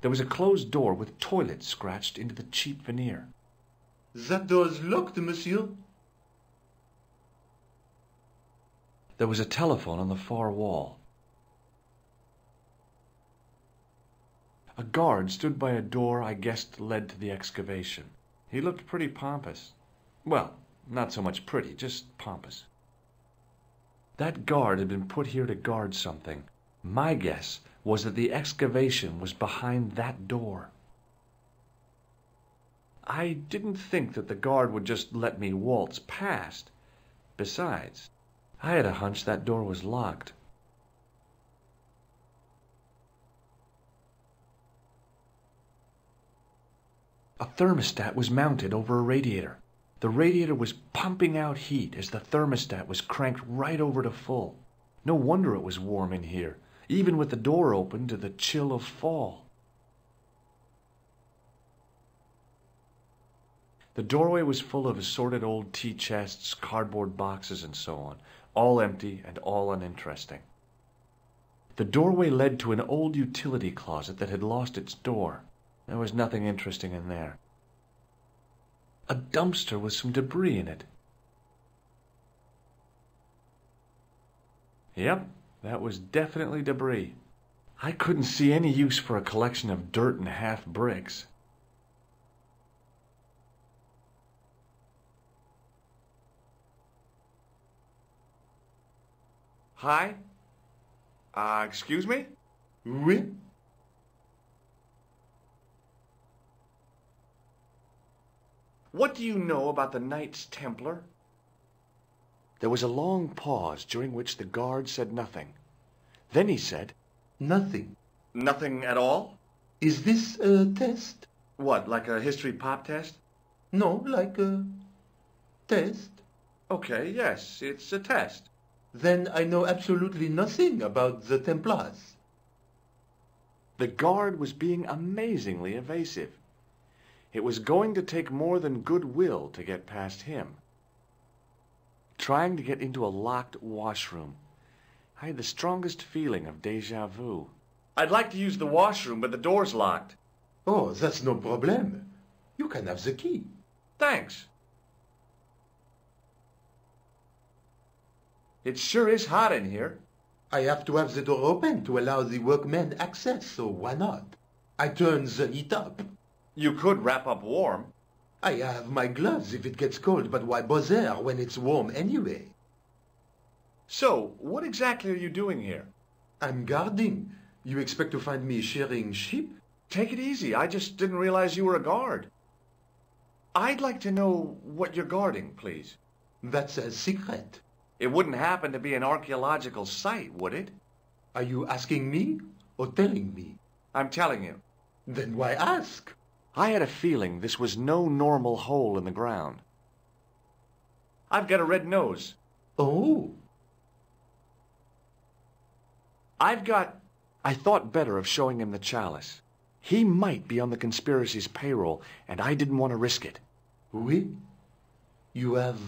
There was a closed door with toilet scratched into the cheap veneer. That door is locked, monsieur. There was a telephone on the far wall. A guard stood by a door I guessed led to the excavation. He looked pretty pompous. Well, not so much pretty, just pompous. That guard had been put here to guard something. My guess was that the excavation was behind that door. I didn't think that the guard would just let me waltz past. Besides, I had a hunch that door was locked. A thermostat was mounted over a radiator. The radiator was pumping out heat as the thermostat was cranked right over to full. No wonder it was warm in here, even with the door open to the chill of fall. The doorway was full of assorted old tea chests, cardboard boxes, and so on, all empty and all uninteresting. The doorway led to an old utility closet that had lost its door. There was nothing interesting in there. A dumpster with some debris in it. Yep, that was definitely debris. I couldn't see any use for a collection of dirt and half bricks. Hi? Excuse me? Oui? What do you know about the Knights Templar? There was a long pause during which the guard said nothing. Then he said, Nothing. Nothing at all? Is this a test? What, like a history pop test? No, like a test. Okay, yes, it's a test. Then I know absolutely nothing about the Templars. The guard was being amazingly evasive. It was going to take more than goodwill to get past him. Trying to get into a locked washroom. I had the strongest feeling of déjà vu. I'd like to use the washroom, but the door's locked. Oh, that's no problem. You can have the key. Thanks. It sure is hot in here. I have to have the door open to allow the workmen access, so why not? I turn the heat up. You could wrap up warm. I have my gloves if it gets cold, but why bother when it's warm anyway? So, what exactly are you doing here? I'm guarding. You expect to find me shearing sheep? Take it easy. I just didn't realize you were a guard. I'd like to know what you're guarding, please. That's a secret. It wouldn't happen to be an archaeological site, would it? Are you asking me or telling me? I'm telling you. Then why ask? I had a feeling this was no normal hole in the ground. I've got a red nose. Oh. I thought better of showing him the chalice. He might be on the conspiracy's payroll, and I didn't want to risk it. Oui? You have...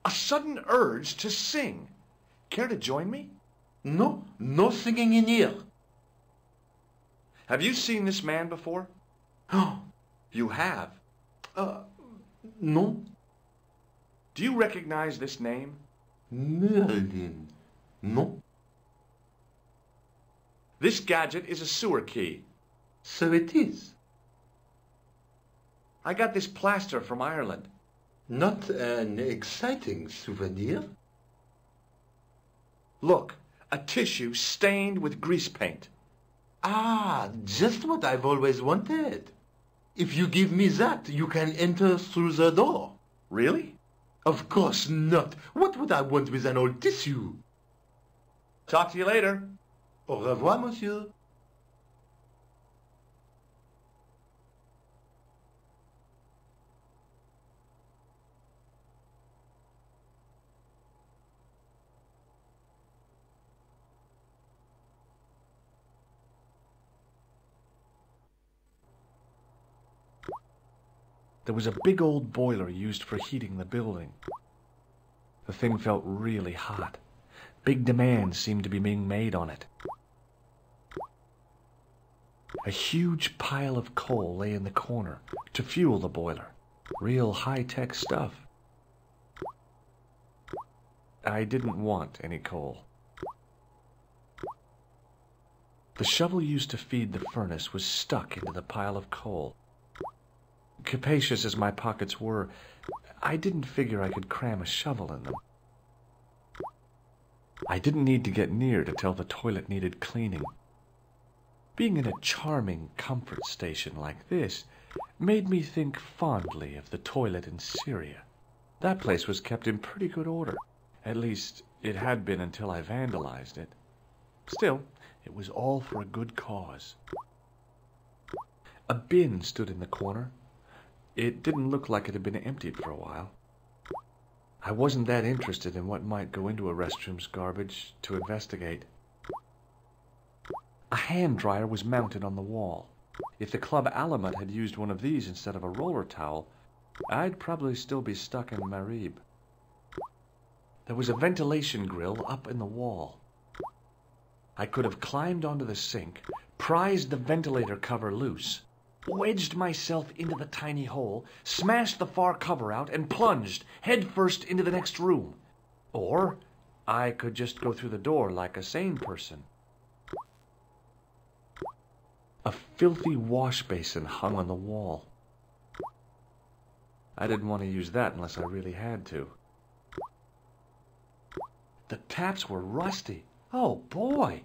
A sudden urge to sing. Care to join me? No, no singing in here. Have you seen this man before? Oh. You have? No. Do you recognize this name? Merlin. No. This gadget is a sewer key. So it is. I got this plaster from Ireland. Not an exciting souvenir. Look, a tissue stained with grease paint. Ah, just what I've always wanted. If you give me that, you can enter through the door. Really? Of course not. What would I want with an old tissue? Talk to you later. Au revoir, monsieur. There was a big old boiler used for heating the building. The thing felt really hot. Big demands seemed to be being made on it. A huge pile of coal lay in the corner to fuel the boiler. Real high-tech stuff. I didn't want any coal. The shovel used to feed the furnace was stuck into the pile of coal. Capacious as my pockets were, I didn't figure I could cram a shovel in them. I didn't need to get near to tell the toilet needed cleaning. Being in a charming comfort station like this made me think fondly of the toilet in Syria. That place was kept in pretty good order. At least, it had been until I vandalized it. Still, it was all for a good cause. A bin stood in the corner. It didn't look like it had been emptied for a while. I wasn't that interested in what might go into a restroom's garbage to investigate. A hand dryer was mounted on the wall. If the Club Alamut had used one of these instead of a roller towel, I'd probably still be stuck in Marib. There was a ventilation grill up in the wall. I could have climbed onto the sink, prized the ventilator cover loose, wedged myself into the tiny hole, smashed the far cover out, and plunged headfirst into the next room. Or I could just go through the door like a sane person. A filthy wash basin hung on the wall. I didn't want to use that unless I really had to. The taps were rusty. Oh, boy.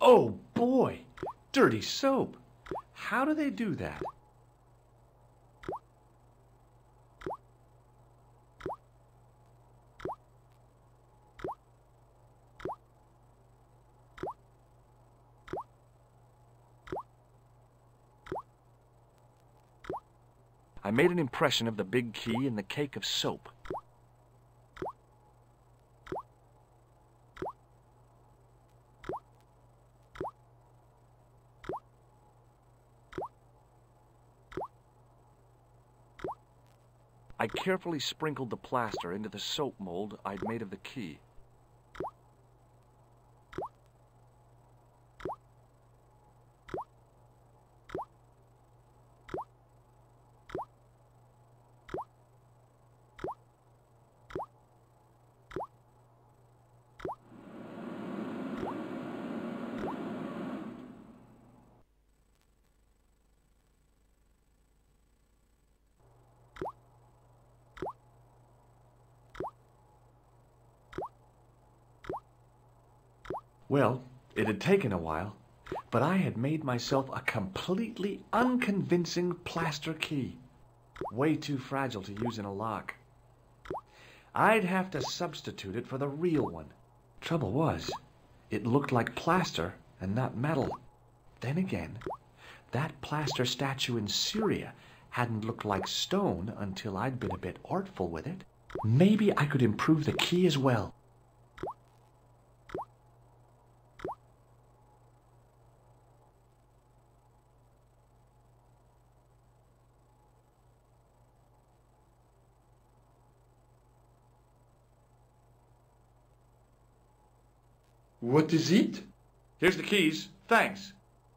Oh, boy. Dirty soap. How do they do that? I made an impression of the big key and the cake of soap. I carefully sprinkled the plaster into the soap mold I'd made of the key. Well, it had taken a while, but I had made myself a completely unconvincing plaster key. Way too fragile to use in a lock. I'd have to substitute it for the real one. Trouble was, it looked like plaster and not metal. Then again, that plaster statue in Syria hadn't looked like stone until I'd been a bit artful with it. Maybe I could improve the key as well. What is it? Here's the keys. Thanks.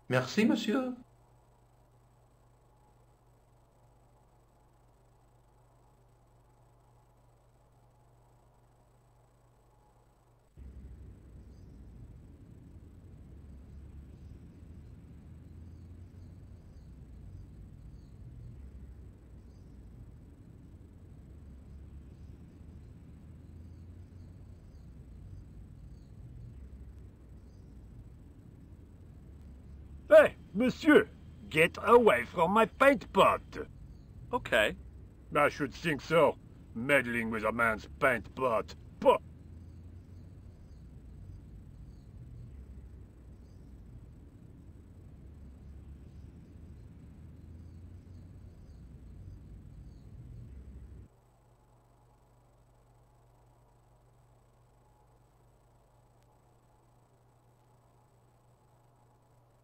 Merci, monsieur. Hey, monsieur, get away from my paint pot. Okay. I should think so. Meddling with a man's paint pot. Puh.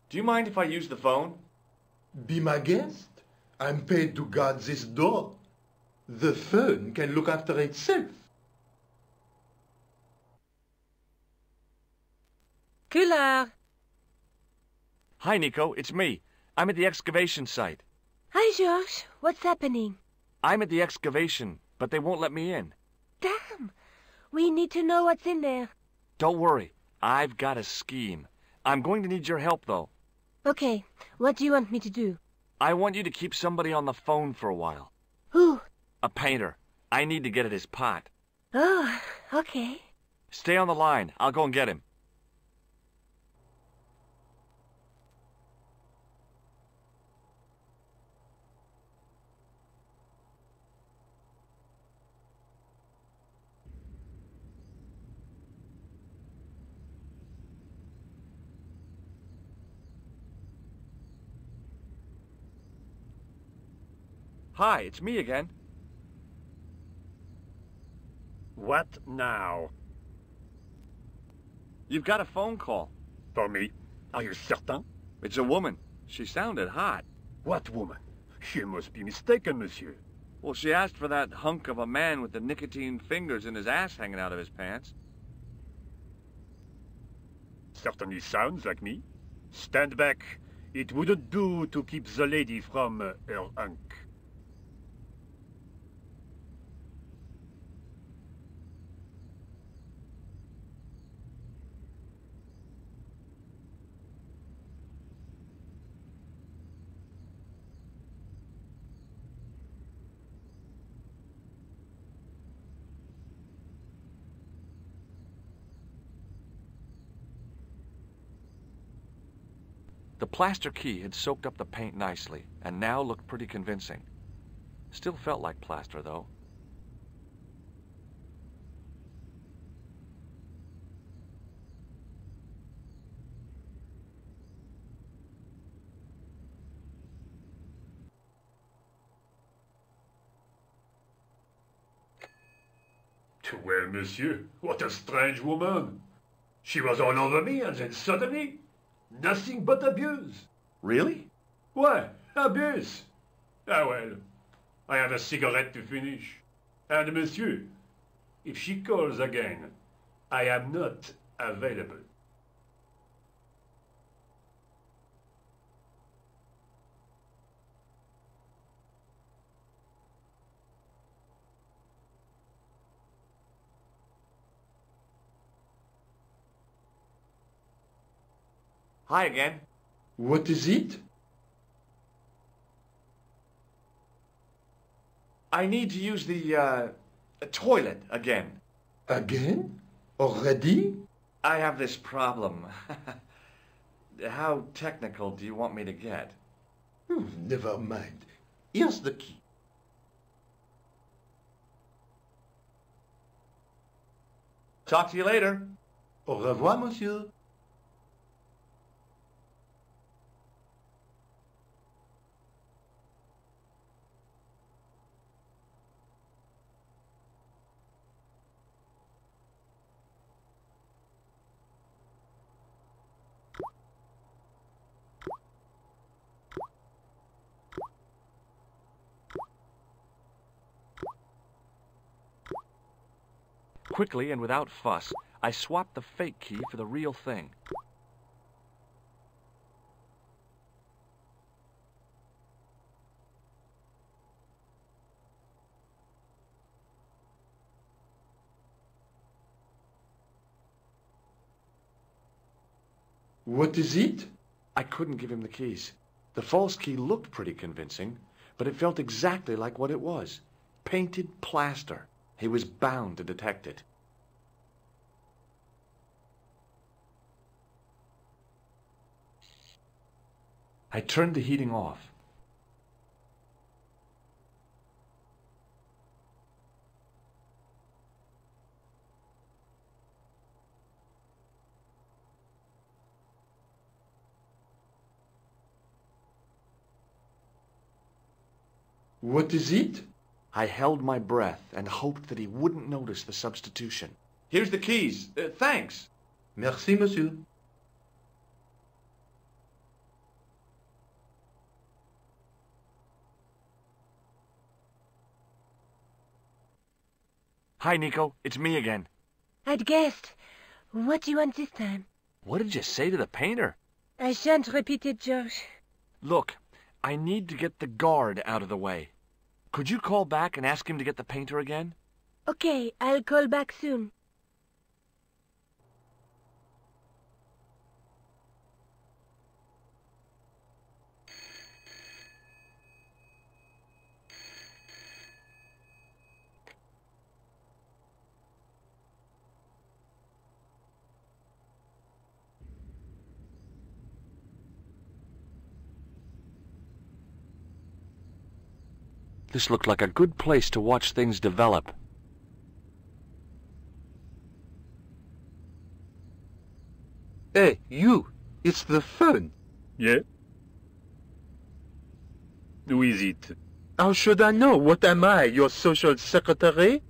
Do you mind if I use the phone? Be my guest. I'm paid to guard this door. The phone can look after itself. Killer! Hi, Nico. It's me. I'm at the excavation site. Hi, Georges. What's happening? I'm at the excavation, but they won't let me in. Damn! We need to know what's in there. Don't worry. I've got a scheme. I'm going to need your help, though. Okay, what do you want me to do? I want you to keep somebody on the phone for a while. Who? A painter. I need to get at his pot. Oh, okay. Stay on the line. I'll go and get him. Hi, it's me again. What now? You've got a phone call. For me? Are you certain? It's a woman. She sounded hot. What woman? You must be mistaken, monsieur. Well, she asked for that hunk of a man with the nicotine fingers and his ass hanging out of his pants. Certainly sounds like me. Stand back. It wouldn't do to keep the lady from her hunk. The plaster key had soaked up the paint nicely, and now looked pretty convincing. Still felt like plaster, though. Well, monsieur, what a strange woman. She was all over me, and then suddenly, nothing but abuse. Really? Why, abuse? Ah well, I have a cigarette to finish. And monsieur, if she calls again, I am not available. Hi again. What is it? I need to use the toilet again. Again? Already? I have this problem. How technical do you want me to get? Never mind. Here's the key. Talk to you later. Au revoir, monsieur. Quickly and without fuss, I swapped the fake key for the real thing. What is it? I couldn't give him the keys. The false key looked pretty convincing, but it felt exactly like what it was. Painted plaster. He was bound to detect it. I turned the heating off. What is it? I held my breath and hoped that he wouldn't notice the substitution. Here's the keys. Thanks. Merci, monsieur. Hi, Nico. It's me again. I'd guessed. What do you want this time? What did you say to the painter? I shan't repeat it, George. Look, I need to get the guard out of the way. Could you call back and ask him to get the painter again? Okay, I'll call back soon. This looked like a good place to watch things develop. Hey, you! It's the phone. Yeah? Who is it? How should I know? What am I, your social secretary?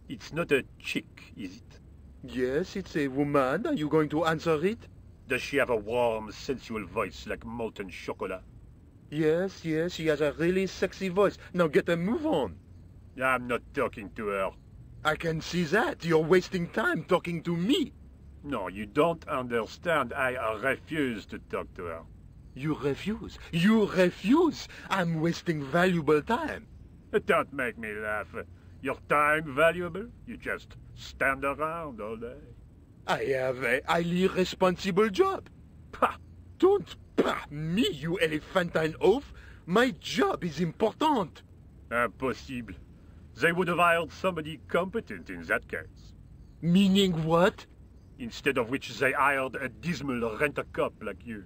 It's not a chick, is it? Yes, it's a woman. Are you going to answer it? Does she have a warm, sensual voice like molten chocolate? Yes, yes, she has a really sexy voice. Now get a move on. I'm not talking to her. I can see that. You're wasting time talking to me. No, you don't understand. I refuse to talk to her. You refuse. You refuse. I'm wasting valuable time. Don't make me laugh. Your time valuable? You just stand around all day. I have a highly responsible job. Pah! Don't pah me, you elephantine oaf. My job is important. Impossible. They would have hired somebody competent in that case. Meaning what? Instead of which they hired a dismal rent-a-cop like you.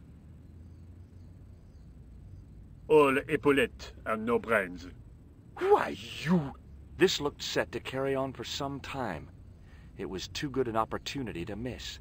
All epaulettes and no brains. Why, you... This looked set to carry on for some time. It was too good an opportunity to miss.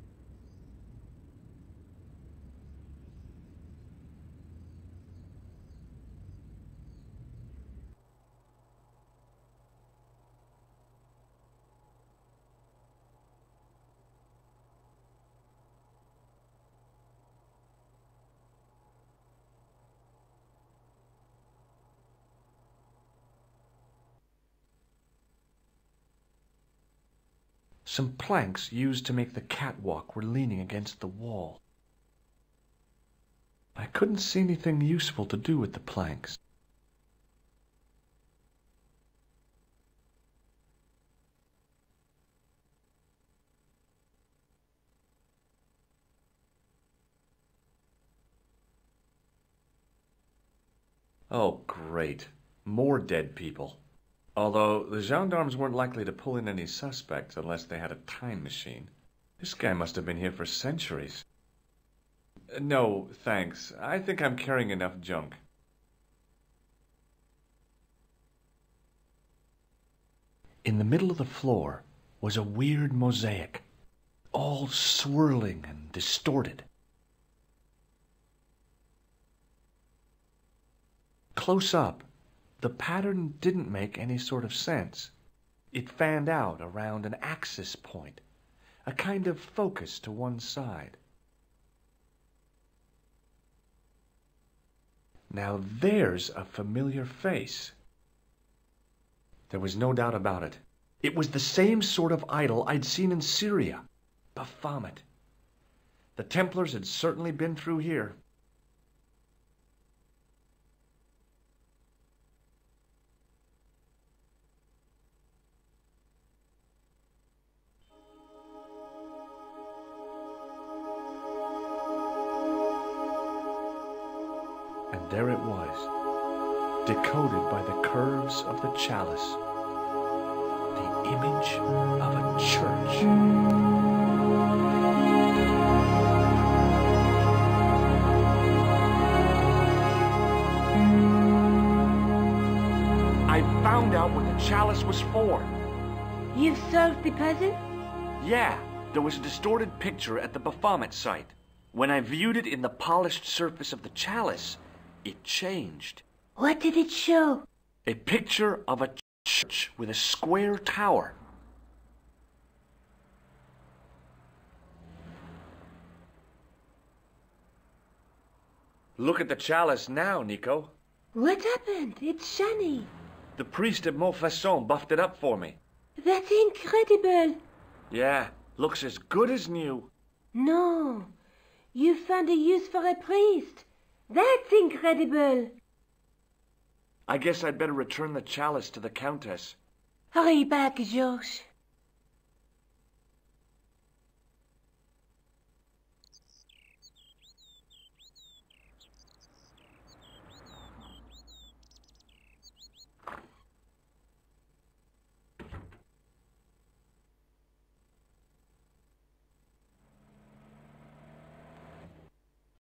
Some planks used to make the catwalk were leaning against the wall. I couldn't see anything useful to do with the planks. Oh, great. More dead people. Although the gendarmes weren't likely to pull in any suspects unless they had a time machine. This guy must have been here for centuries. No, thanks. I think I'm carrying enough junk. In the middle of the floor was a weird mosaic, all swirling and distorted. Close up, the pattern didn't make any sort of sense. It fanned out around an axis point, a kind of focus to one side. Now there's a familiar face. There was no doubt about it. It was the same sort of idol I'd seen in Syria, Baphomet. The Templars had certainly been through here. And there it was, decoded by the curves of the chalice, the image of a church. I found out what the chalice was for. You've solved the puzzle? Yeah, there was a distorted picture at the Baphomet site. When I viewed it in the polished surface of the chalice, it changed. What did it show? A picture of a church with a square tower. Look at the chalice now, Nico. What happened? It's shiny. The priest at Montfaucon buffed it up for me. That's incredible. Yeah, looks as good as new. No, You found a use for a priest. That's incredible. I guess I'd better return the chalice to the Countess. Hurry back, Georges.